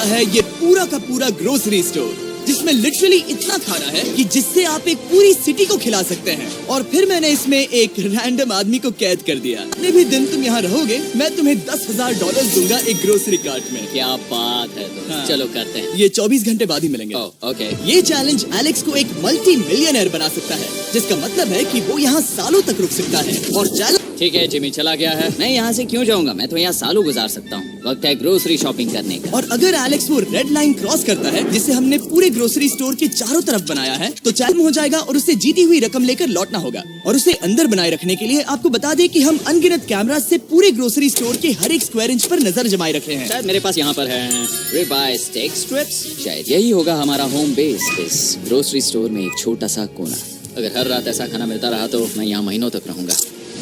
है ये पूरा का पूरा ग्रोसरी स्टोर, जिसमें लिटरली इतना खाना है कि जिससे आप एक पूरी सिटी को खिला सकते हैं। और फिर मैंने इसमें एक रैंडम आदमी को कैद कर दिया। जितने भी दिन तुम यहाँ रहोगे, मैं तुम्हें $10,000 दूंगा एक ग्रोसरी कार्ट में। क्या बात है तो। हाँ। चलो करते हैं। ये 24 घंटे बाद ही मिलेंगे। ओके। ये चैलेंज एलेक्स को एक मल्टी मिलियनर बना सकता है, जिसका मतलब है कि वो यहाँ सालों तक रुक सकता है। और चैलेंज ठीक है, जिमी चला गया है। मैं यहाँ से क्यों जाऊँगा, मैं तो यहाँ सालों गुजार सकता हूँ। वक्त है ग्रोसरी शॉपिंग करने का। और अगर एलेक्स वो रेड लाइन क्रॉस करता है, जिसे हमने पूरे ग्रोसरी स्टोर के चारों तरफ बनाया है, तो चैलेंज हो जाएगा और उसे जीती हुई रकम लेकर लौटना होगा। और उसे अंदर बनाए रखने के लिए आपको बता दें कि हम अनगिनत कैमरा से पूरे ग्रोसरी स्टोर के हर एक स्क्वायर इंच पर नजर जमाए रखे हैं। शायद मेरे पास यहाँ पर है रिबाई स्टेक स्ट्रिप्स। शायद यही होगा हमारा होम बेस इस ग्रोसरी स्टोर में, एक छोटा सा कोना। अगर हर रात ऐसा खाना मिलता रहा तो मैं यहाँ महीनों तक रहूंगा।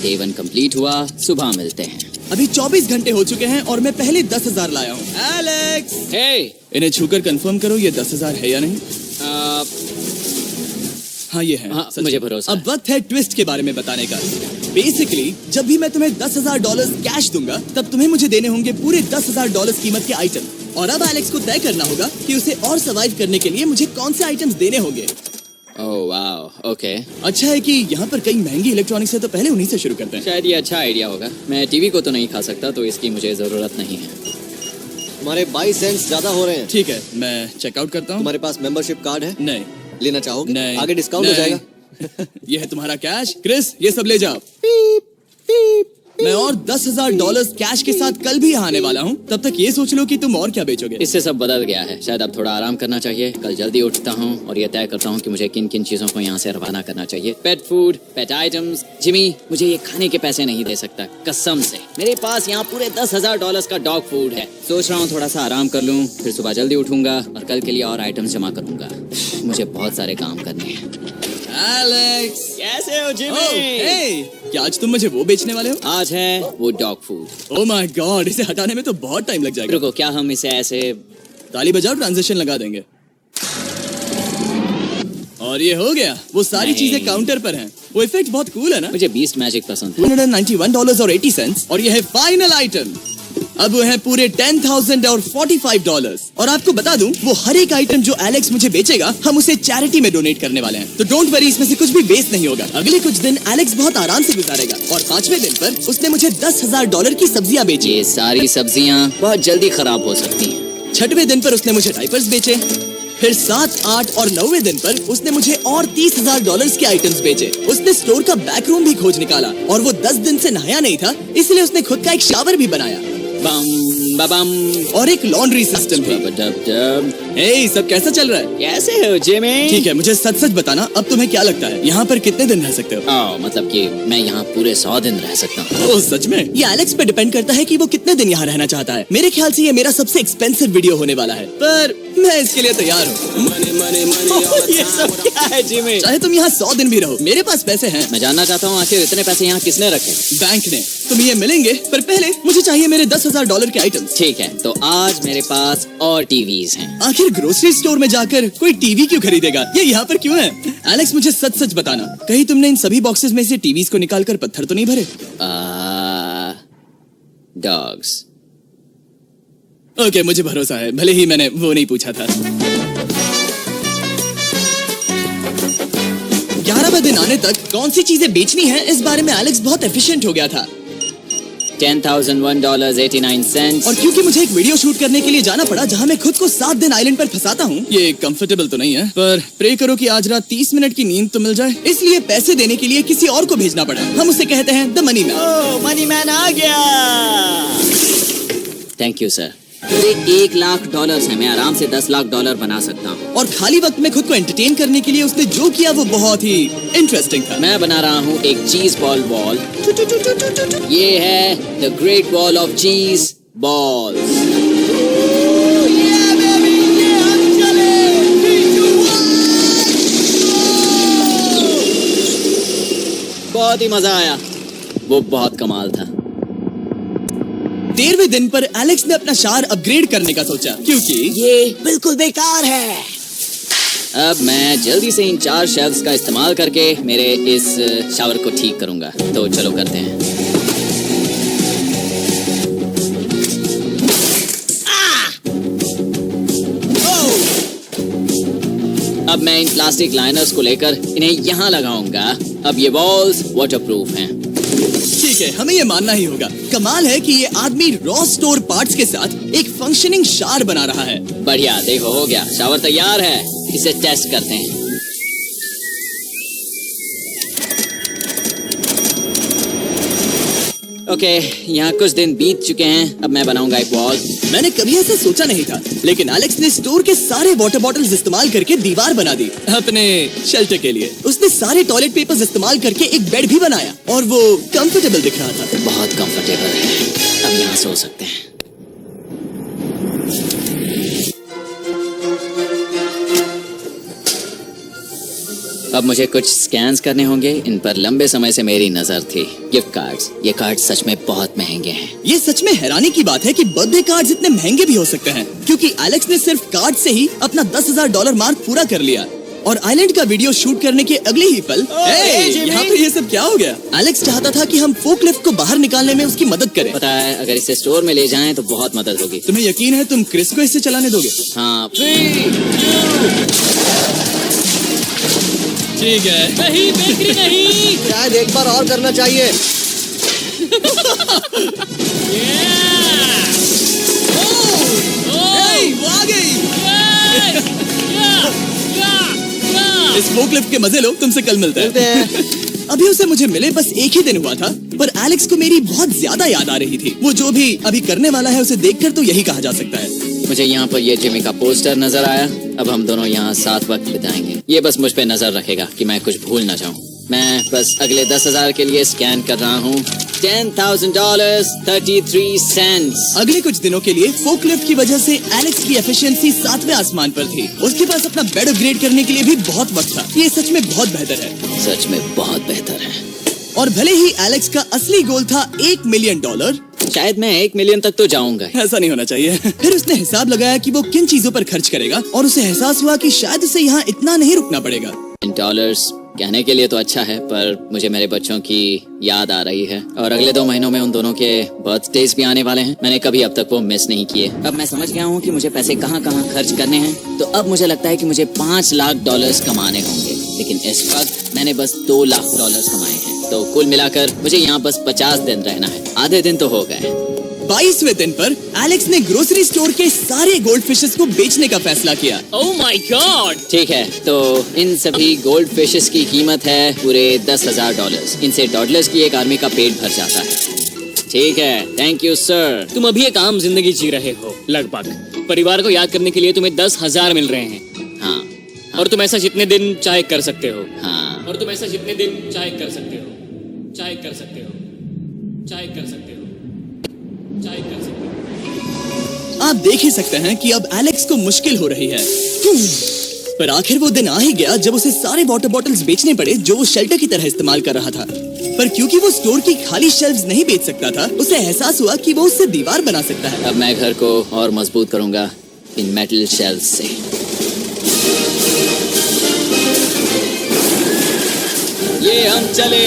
डे 1 कंप्लीट हुआ, सुबह मिलते हैं। अभी 24 घंटे हो चुके हैं और मैं पहले 10,000 लाया हूँ। एलेक्स, हे, इन्हें छूकर कंफर्म करो ये 10,000 है या नहीं। हाँ ये है। हाँ, सच मुझे है। भरोसा अब वक्त है ट्विस्ट के बारे में बताने का। बेसिकली जब भी मैं तुम्हें $10,000 कैश दूंगा, तब तुम्हें मुझे देने होंगे पूरे $10,000 कीमत के आइटम। और अब एलेक्स को तय करना होगा कि उसे और सर्वाइव करने के लिए मुझे कौन से आइटम्स देने होंगे। Oh wow, okay. अच्छा है कि यहाँ पर कई महंगी इलेक्ट्रॉनिक्स है, तो पहले उन्हीं से शुरू करते हैं। शायद ये अच्छा आइडिया होगा। मैं टीवी को तो नहीं खा सकता, तो इसकी मुझे जरूरत नहीं है। हमारे 22 सेंट्स ज्यादा हो रहे हैं। ठीक है, मैं चेकआउट करता हूँ। तुम्हारे पास मेंबरशिप कार्ड है? नहीं। लेना चाहोगे? नहीं। आगे डिस्काउंट हो नहीं। जाएगा। ये है तुम्हारा कैश। क्रिस, ये सब ले जाओ। मैं और $10,000 कैश के साथ कल भी यहाँ आने वाला हूँ। तब तक ये सोच लो कि तुम और क्या बेचोगे। इससे सब बदल गया है। शायद अब थोड़ा आराम करना चाहिए। कल जल्दी उठता हूँ और ये तय करता हूँ कि मुझे किन किन चीजों को यहाँ से रवाना करना चाहिए। पेट फूड, पेट आइटम्स। जिमी मुझे ये खाने के पैसे नहीं दे सकता, कसम से। मेरे पास यहाँ पूरे $10,000 का डॉग फूड है। सोच रहा हूँ थोड़ा सा आराम कर लूँ, फिर सुबह जल्दी उठूंगा और कल के लिए और आइटम्स जमा करूंगा। मुझे बहुत सारे काम करने हैं। एलेक्स, कैसे हो जिमी? हे, क्या आज तुम मुझे वो बेचने वाले हो? आज है वो dog food. Oh my God, इसे हटाने में तो बहुत टाइम लग जाएगा। रुको, क्या हम इसे ऐसे ताली बजाओ, ट्रांजैक्शन लगा देंगे। और ये हो गया। वो सारी नहीं। चीजें काउंटर पर हैं। वो इफेक्ट बहुत कूल है ना। मुझे बीस्ट मैजिक पसंद है। $191.80 और ये है फाइनल आइटम। अब वो है पूरे $10,000 और $45। और आपको बता दूं, वो हर एक आइटम जो एलेक्स मुझे बेचेगा, हम उसे चैरिटी में डोनेट करने वाले हैं। तो डोंट वरी, इसमें से कुछ भी वेस्ट नहीं होगा। अगले कुछ दिन एलेक्स बहुत आराम से गुजारेगा। और 5वें दिन पर उसने मुझे $10,000 की सब्जियां बेची। ये सारी सब्जियां बहुत जल्दी खराब हो सकती हैं। 6वें दिन पर उसने मुझे डायपर्स बेचे। फिर 7, 8 और 9वें दिन पर उसने मुझे और $30,000 के आइटम्स बेचे। उसने स्टोर का बैक रूम भी खोज निकाला। और वो 10 दिन से नहाया नहीं था, इसलिए उसने खुद का एक शावर भी बनाया। बम बम और एक लॉन्ड्री सिस्टम भी। हे, सब कैसा चल रहा है? कैसे हो जिमी? ठीक है, मुझे सच सच बताना, अब तुम्हें क्या लगता है यहाँ पर कितने दिन रह सकते हो? मतलब कि मैं यहाँ पूरे 100 दिन रह सकता हूँ। ओह सच में? ये एलेक्स पे डिपेंड करता है कि वो कितने दिन यहाँ रहना चाहता है। मेरे ख्याल से ये मेरा सबसे एक्सपेंसिव वीडियो होने वाला है, पर मैं इसके लिए तैयार हूँ। ये सब क्या है जिमी? चाहे तुम यहाँ 100 दिन भी रहो, मेरे पास पैसे हैं। मैं जानना चाहता हूँ आखिर इतने पैसे यहाँ किसने रखे? बैंक ने। तुम ये मिलेंगे, पर पहले मुझे चाहिए मेरे $10,000 के आइटम। ठीक है, तो आज मेरे पास और टीवीज हैं। आखिर ग्रोसरी स्टोर में जाकर कोई टीवी क्यों खरीदेगा? ये यहाँ पर क्यों है? एलेक्स, मुझे सच सच बताना, कहीं तुमने इन सभी बॉक्सेस में से टीवीज को निकालकर पत्थर तो नहीं भरे? डॉग्स। ओके, मुझे भरोसा है, भले ही मैंने वो नहीं पूछा था। 11वें दिन आने तक कौन सी चीजें बेचनी है, इस बारे में एलेक्स बहुत एफिशिएंट हो गया था। $10,001.89। और क्योंकि मुझे एक वीडियो शूट करने के लिए जाना पड़ा, जहाँ मैं खुद को 7 दिन आइलैंड पर फंसाता हूँ, ये कंफर्टेबल तो नहीं है, पर प्रे करो कि आज रात 30 मिनट की नींद तो मिल जाए। इसलिए पैसे देने के लिए किसी और को भेजना पड़ा। हम उसे कहते हैं the money man. Oh, money man आ गया। Thank you sir. पूरे $1,00,000 है। मैं आराम से $10,00,000 बना सकता हूँ। और खाली वक्त में खुद को एंटरटेन करने के लिए उसने जो किया वो बहुत ही इंटरेस्टिंग था। मैं बना रहा हूँ एक चीज बॉल वॉल। ये है द ग्रेट वॉल ऑफ चीज बॉल्स। बहुत ही मजा आया, वो बहुत कमाल था। 13वें दिन पर एलेक्स ने अपना शावर अपग्रेड करने का सोचा, क्योंकि ये बिल्कुल बेकार है। अब मैं जल्दी से इन 4 शेल्फ्स का इस्तेमाल करके मेरे इस शावर को ठीक करूंगा। तो चलो करते हैं। अब मैं इन प्लास्टिक लाइनर्स को लेकर इन्हें यहाँ लगाऊंगा। अब ये वॉल्स वाटरप्रूफ हैं। ठीक है, हमें ये मानना ही होगा। कमाल है कि ये आदमी रॉ स्टोर पार्ट्स के साथ एक फंक्शनिंग शावर बना रहा है। बढ़िया, देखो हो गया, शावर तैयार है। इसे टेस्ट करते हैं। ओके, यहाँ कुछ दिन बीत चुके हैं। अब मैं बनाऊंगा एक वॉल। मैंने कभी ऐसा सोचा नहीं था, लेकिन एलेक्स ने स्टोर के सारे वाटर बॉटल्स इस्तेमाल करके दीवार बना दी अपने शेल्टर के लिए। उसने सारे टॉयलेट पेपर्स इस्तेमाल करके एक बेड भी बनाया और वो कंफर्टेबल दिख रहा था। बहुत कंफर्टेबल है। अब यहाँ सो सकते हैं। अब मुझे कुछ स्कैन्स करने होंगे। इन पर लंबे समय से मेरी नजर थी। Gift cards. ये कार्ड सच में बहुत महंगे हैं। ये सच में हैरानी की बात है कि बर्थडे कार्ड्स इतने महंगे भी हो सकते हैं, क्योंकि एलेक्स ने सिर्फ कार्ड से ही अपना $10,000 मार्क पूरा कर लिया। और आइलैंड का वीडियो शूट करने के अगले ही पल यहाँ पे ये सब क्या हो गया? एलेक्स चाहता था कि हम फोकलिफ्ट को बाहर निकालने में उसकी मदद करें। पता है, अगर इसे स्टोर में ले जाएं तो बहुत मदद होगी। तुम्हें यकीन है तुम क्रिस को इससे चलाने दोगे? हाँ। ठीक है। नहीं बेकरी नहीं। शायद एक बार और करना चाहिए। वो आ गई। इस फोकलिफ्ट के मजे लो, तुमसे कल मिलते हैं। अभी उसे मुझे मिले बस एक ही दिन हुआ था, पर एलेक्स को मेरी बहुत ज्यादा याद आ रही थी। वो जो भी अभी करने वाला है उसे देखकर तो यही कहा जा सकता है। मुझे यहाँ पर ये जिमी का पोस्टर नजर आया। अब हम दोनों यहाँ साथ वक्त बिताएंगे। ये बस मुझ पे नजर रखेगा कि मैं कुछ भूल ना जाऊँ। मैं बस अगले 10,000 के लिए स्कैन कर रहा हूँ। $10,000 33 सेंट्स। अगले कुछ दिनों के लिए फोकलिफ्ट की वजह से एलेक्स की एफिशिएंसी 7वें आसमान पर थी। उसके पास अपना बेड अपग्रेड करने के लिए भी बहुत वक्त था। ये सच में बहुत बेहतर है। सच में बहुत बेहतर है। और भले ही एलेक्स का असली गोल था $1 मिलियन, शायद मैं 1 मिलियन तक तो जाऊंगा। ऐसा नहीं होना चाहिए। फिर उसने हिसाब लगाया कि वो किन चीजों पर खर्च करेगा और उसे एहसास हुआ कि शायद उसे यहाँ इतना नहीं रुकना पड़ेगा। $10 कहने के लिए तो अच्छा है, पर मुझे मेरे बच्चों की याद आ रही है और अगले 2 महीनों में उन दोनों के बर्थडेज भी आने वाले हैं। मैंने कभी अब तक वो मिस नहीं किए। अब मैं समझ गया हूँ कि मुझे पैसे कहाँ कहाँ खर्च करने हैं। तो अब मुझे लगता है कि मुझे $5 लाख कमाने होंगे, लेकिन इस वक्त मैंने बस $2 लाख कमाए हैं। तो कुल मिलाकर मुझे यहाँ बस 50 दिन रहना है। आधे दिन तो हो गए। 22वें दिन पर एलेक्स ने ग्रोसरी स्टोर के सारे गोल्ड फिशेस को बेचने का फैसला किया। Oh my God. ठीक है, तो इन सभी गोल्ड फिशेस की कीमत है पूरे $10,000। इनसे टॉडलर्स की एक आर्मी का पेट भर जाता है। ठीक है, थैंक यू सर। तुम अभी एक आम जिंदगी जी रहे हो लगभग। परिवार को याद करने के लिए तुम्हें 10,000 मिल रहे हैं। हाँ। और तुम ऐसा जितने दिन चाहे कर सकते हो। हाँ। और तुम ऐसा जितने दिन चाहे कर सकते हो। चाहे कर सकते हो। चाहे कर सकते हो। चाहे कर सकते हो। आप देख ही सकते हैं कि अब एलेक्स को मुश्किल हो रही है। पर आखिर वो दिन आ ही गया जब उसे सारे वाटर बॉटल्स बेचने पड़े जो वो शेल्टर की तरह इस्तेमाल कर रहा था। पर क्योंकि वो स्टोर की खाली शेल्व्स नहीं बेच सकता था, उसे एहसास हुआ कि वो उससे दीवार बना सकता है। अब मैं घर को और मजबूत करूंगा इन मेटल शेल्व्स से। ये हम चले।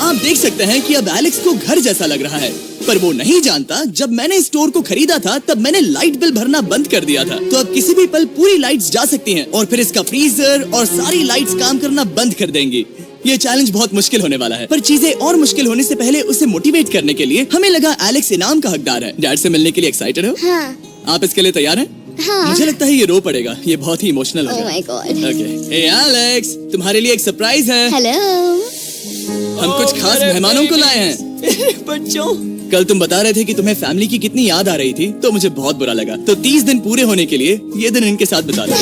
आप देख सकते हैं कि अब एलेक्स को घर जैसा लग रहा है, पर वो नहीं जानता जब मैंने स्टोर को खरीदा था तब मैंने लाइट बिल भरना बंद कर दिया था। तो अब किसी भी पल पूरी लाइट्स जा सकती हैं और फिर इसका फ्रीजर और सारी लाइट्स काम करना बंद कर देंगी। ये चैलेंज बहुत मुश्किल होने वाला है, पर चीजें और मुश्किल होने से पहले उसे मोटिवेट करने के लिए हमें लगा एलेक्स इनाम का हकदार है। डैड से मिलने के लिए एक्साइटेड हो? हाँ। आप इसके लिए तैयार हैं? हाँ। मुझे लगता है ये रो पड़ेगा। ये बहुत ही इमोशनल Oh होगा। my God. Okay, hey Alex, तुम्हारे लिए एक सरप्राइज है। हेलो। हम कुछ खास मेहमानों को लाए हैं। बच्चों, कल तुम बता रहे थे कि तुम्हें फैमिली की कितनी याद आ रही थी, तो मुझे बहुत बुरा लगा। तो 30 दिन पूरे होने के लिए ये दिन इनके साथ बिता दो।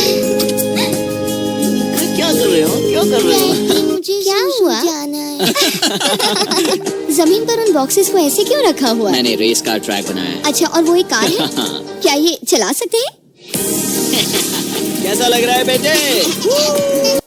क्या कर रहे हो? क्या कर रहे हो? मुझे क्या हुआ? जमीन पर उन बॉक्सेस को ऐसे क्यों रखा हुआ है? मैंने रेस कार ट्रैक बनाया है। अच्छा, और वो एक कार है? क्या ये चला सकते हैं? कैसा लग रहा है बेटे?